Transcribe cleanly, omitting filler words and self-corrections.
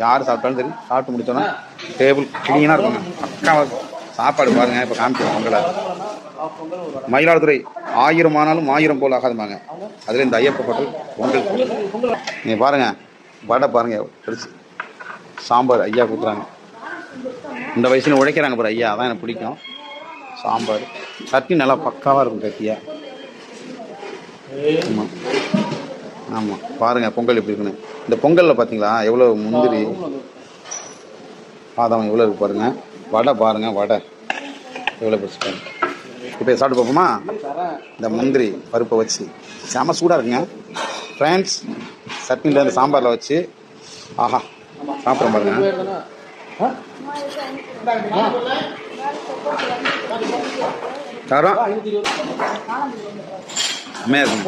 யார் சாப்பிட்டாலும் சரி சாப்பிட்டு முடிச்சோன்னா டேபிள் க்ளீனாக இருக்குங்க. பக்காவாக சாப்பாடு பாருங்கள். இப்போ காமிக்கிறோம் பொங்கலை. மயிலாடுதுறை 1000 ஆனாலும் 1000 போல் ஆகாதுமாங்க. அதில் இந்த ஐயப்ப ஹோட்டல் பொங்கல். நீங்கள் பாருங்கள், வடை பாருங்கள் பெருசு, சாம்பார் ஐயா கொடுக்குறாங்க. இந்த வயசில் உழைக்கிறாங்க பாரு ஐயா, அதான் எனக்கு பிடிக்கும். சாம்பார் சட்னி நல்லா பக்காவாக இருக்கும் கட்டியாக. ஆமாம் ஆமாம், பாருங்கள் பொங்கல் எப்படி இருக்குன்னு. இந்த பொங்கலில் பார்த்தீங்களா எவ்வளோ முந்திரி பாதாம் எவ்வளோ இருக்குது பாருங்கள். வடை பாருங்கள், வடை எவ்வளோ பெருசு பாருங்க. இப்போ சாப்பிட்டு பார்ப்போமா? இந்த முந்திரி பருப்பை வச்சு செம சூடாக இருக்குங்க ஃப்ரெண்ட்ஸ். சட்னியில் இந்த சாம்பாரில் வச்சு ஆஹா சாப்பிட்றோம் பாருங்க. காரம் செம்மையாக இருக்கும்.